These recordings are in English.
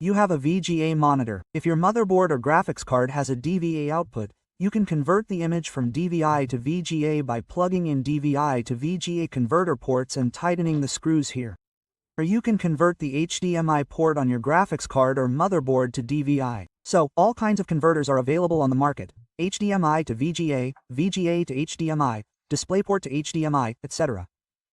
You have a VGA monitor. If your motherboard or graphics card has a DVA output, you can convert the image from DVI to VGA by plugging in DVI to VGA converter ports and tightening the screws here. Or you can convert the HDMI port on your graphics card or motherboard to DVI. So, all kinds of converters are available on the market: HDMI to VGA, VGA to HDMI, DisplayPort to HDMI, etc.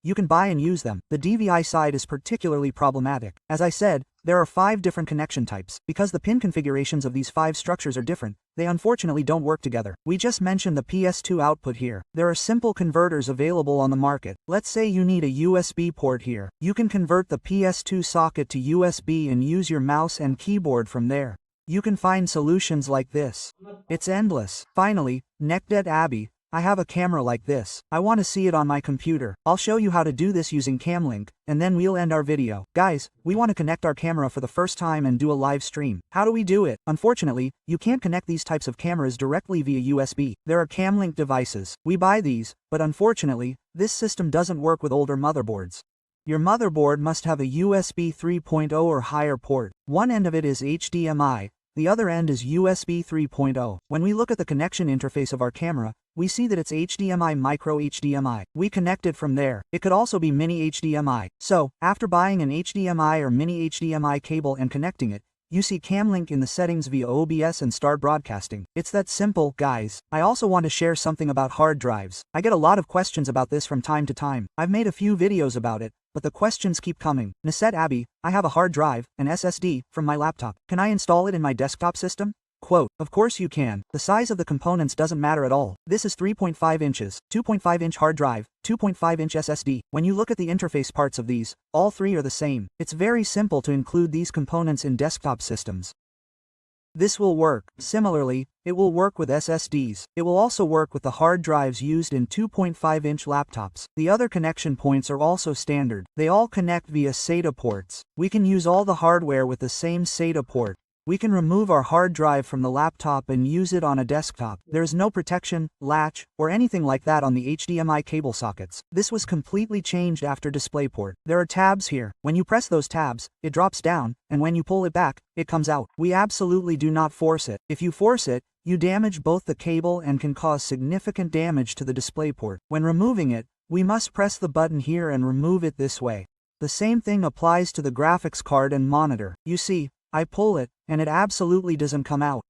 You can buy and use them. The DVI side is particularly problematic. As I said, there are 5 different connection types. Because the pin configurations of these 5 structures are different, they unfortunately don't work together. We just mentioned the PS2 output here. There are simple converters available on the market. Let's say you need a USB port here. You can convert the PS2 socket to USB and use your mouse and keyboard from there. You can find solutions like this. It's endless. Finally, Nekdet Abi, I have a camera like this. I want to see it on my computer. I'll show you how to do this using Camlink, and then we'll end our video. Guys, we want to connect our camera for the first time and do a live stream. How do we do it? Unfortunately, you can't connect these types of cameras directly via USB. There are Camlink devices. We buy these, but unfortunately, this system doesn't work with older motherboards. Your motherboard must have a USB 3.0 or higher port. One end of it is HDMI, the other end is USB 3.0. When we look at the connection interface of our camera, we see that it's HDMI micro HDMI. We connect it from there. It could also be mini HDMI. So, after buying an HDMI or mini HDMI cable and connecting it, you see Camlink in the settings via OBS and start broadcasting. It's that simple, guys. I also want to share something about hard drives. I get a lot of questions about this from time to time. I've made a few videos about it, but the questions keep coming. Nekdet Abi, I have a hard drive, an SSD, from my laptop. Can I install it in my desktop system? Quote, of course you can. The size of the components doesn't matter at all. This is 3.5 inches, 2.5-inch hard drive, 2.5-inch SSD. When you look at the interface parts of these, all 3 are the same. It's very simple to include these components in desktop systems. This will work. Similarly, it will work with SSDs. It will also work with the hard drives used in 2.5-inch laptops. The other connection points are also standard. They all connect via SATA ports. We can use all the hardware with the same SATA port. We can remove our hard drive from the laptop and use it on a desktop. There is no protection, latch, or anything like that on the HDMI cable sockets. This was completely changed after DisplayPort. There are tabs here. When you press those tabs, it drops down, and when you pull it back, it comes out. We absolutely do not force it. If you force it, you damage both the cable and can cause significant damage to the DisplayPort. When removing it, we must press the button here and remove it this way. The same thing applies to the graphics card and monitor. You see, I pull it, and it absolutely doesn't come out.